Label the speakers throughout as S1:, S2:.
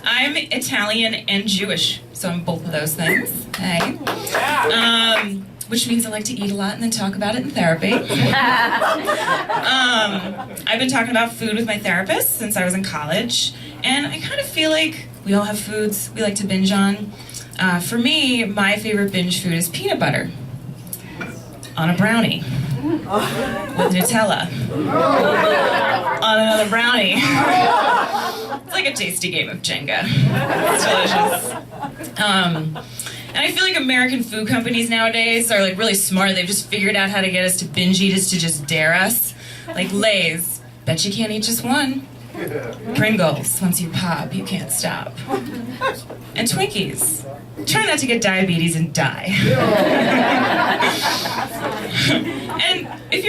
S1: I'm Italian and Jewish, so I'm both of those things. Hey. Which means I like to eat a lot and then talk about it in therapy. I've been talking about food with my therapist since I was in college, and I kind of feel like we all have foods we like to binge on. For me, my favorite binge food is peanut butter on a brownie with Nutella on another brownie. It's like a tasty game of Jenga. It's delicious. And I feel like American food companies nowadays are like really smart. They've just figured out how to get us to binge eat us, to just dare us. Like Lay's, bet you can't eat just one. Pringles, once you pop, you can't stop. And Twinkies, try not to get diabetes and die. And if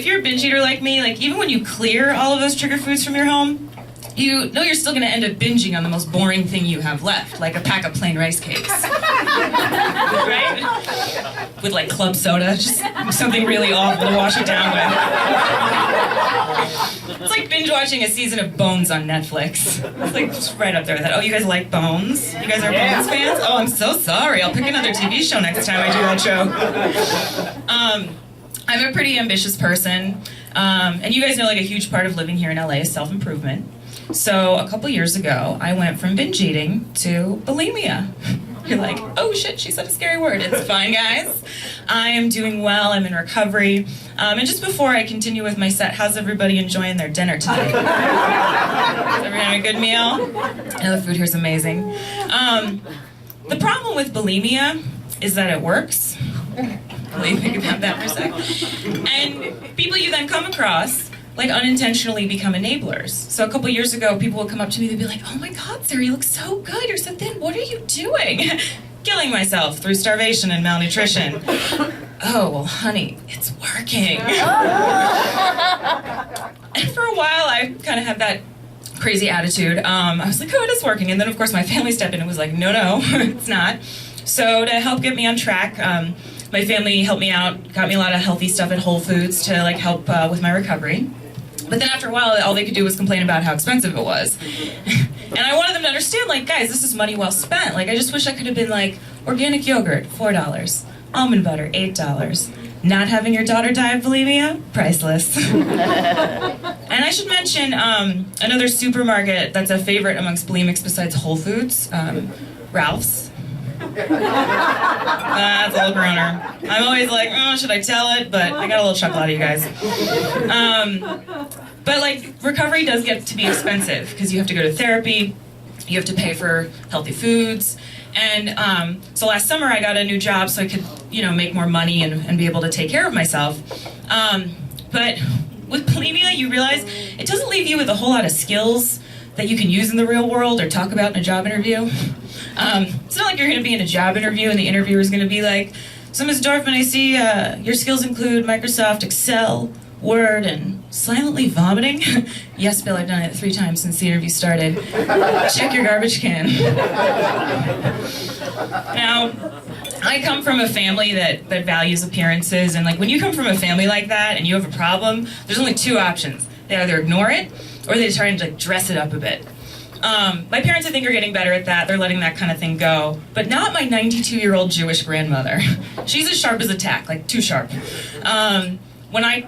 S1: you're a binge eater like me, like even when you clear all of those trigger foods from your home, you know you're still going to end up binging on the most boring thing you have left, like a pack of plain rice cakes. Right? With like club soda, just something really awful to wash it down with. It's like binge watching a season of Bones on Netflix. It's like just right up there with that. Oh, you guys like Bones? You guys are Bones fans? Oh, I'm so sorry. I'll pick another TV show next time I do that show. I'm a pretty ambitious person. And you guys know like a huge part of living here in LA is self-improvement. So a couple years ago, I went from binge eating to bulimia. You're like, oh shit, she said a scary word. It's fine, guys. I am doing well. I'm in recovery. And just before I continue with my set, how's everybody enjoying their dinner tonight? Is everyone having a good meal? I know the food here is amazing. The problem with bulimia is that it works. Really think about that for a sec. And people you then come across like unintentionally become enablers. So a couple years ago, people would come up to me, they'd be like, oh my God, Sarah, you look so good, you're so thin, what are you doing? Killing myself through starvation and malnutrition. Oh, well, honey, it's working. And for a while, I kind of had that crazy attitude. I was like, oh, it is working. And then, of course, my family stepped in and was like, no, it's not. So to help get me on track, my family helped me out, got me a lot of healthy stuff at Whole Foods to like help with my recovery. But then after a while, all they could do was complain about how expensive it was. And I wanted them to understand, like, guys, this is money well spent. Like, I just wish I could have been like, organic yogurt, $4. Almond butter, $8. Not having your daughter die of bulimia? Priceless. And I should mention another supermarket that's a favorite amongst bulimics besides Whole Foods, Ralph's. That's a little grooner. I'm always like, oh, should I tell it? But I got a little chuckle out of you guys. But like, recovery does get to be expensive because you have to go to therapy, you have to pay for healthy foods, and so last summer I got a new job so I could, make more money and be able to take care of myself. But with bulimia, you realize it doesn't leave you with a whole lot of skills that you can use in the real world or talk about in a job interview. It's not like you're going to be in a job interview and the interviewer is going to be like, so Ms. Dorfman, I see your skills include Microsoft Excel, Word, and silently vomiting. Yes, Bill, I've done it 3 times since the interview started. Check your garbage can. Now, I come from a family that values appearances, and like when you come from a family like that and you have a problem, there's only 2 options. They either ignore it or they try and like dress it up a bit. My parents, I think, are getting better at that. They're letting that kind of thing go. But not my 92-year-old Jewish grandmother. She's as sharp as a tack, like too sharp.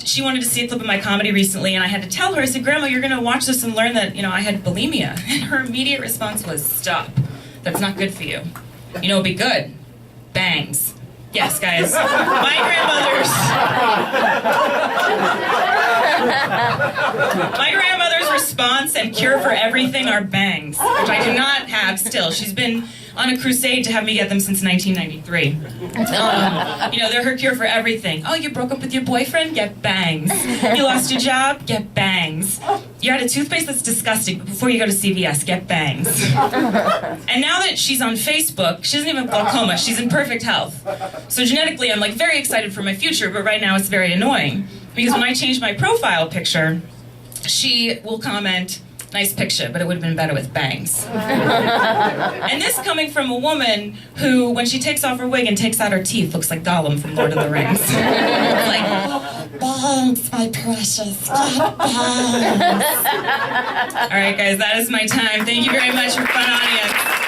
S1: She wanted to see a clip of my comedy recently, and I had to tell her, I said, Grandma, you're going to watch this and learn that, I had bulimia. And her immediate response was, stop. That's not good for you. It'd be good. Bangs. Yes, guys. My grandmother's response and cure for everything are bangs, which I do not have still. She's been on a crusade to have me get them since 1993. They're her cure for everything. Oh, you broke up with your boyfriend? Get bangs. You lost your job? Get bangs. You had a toothpaste that's disgusting. Before you go to CVS, get bangs. And now that she's on Facebook, she doesn't even have glaucoma. She's in perfect health. So genetically, I'm like very excited for my future, but right now it's very annoying. Because when I change my profile picture, she will comment, Nice picture, but it would have been better with bangs. And this coming from a woman who, when she takes off her wig and takes out her teeth, looks like Gollum from Lord of the Rings. It's like, bangs, my precious, bangs. All right, guys, that is my time. Thank you very much for fun audience.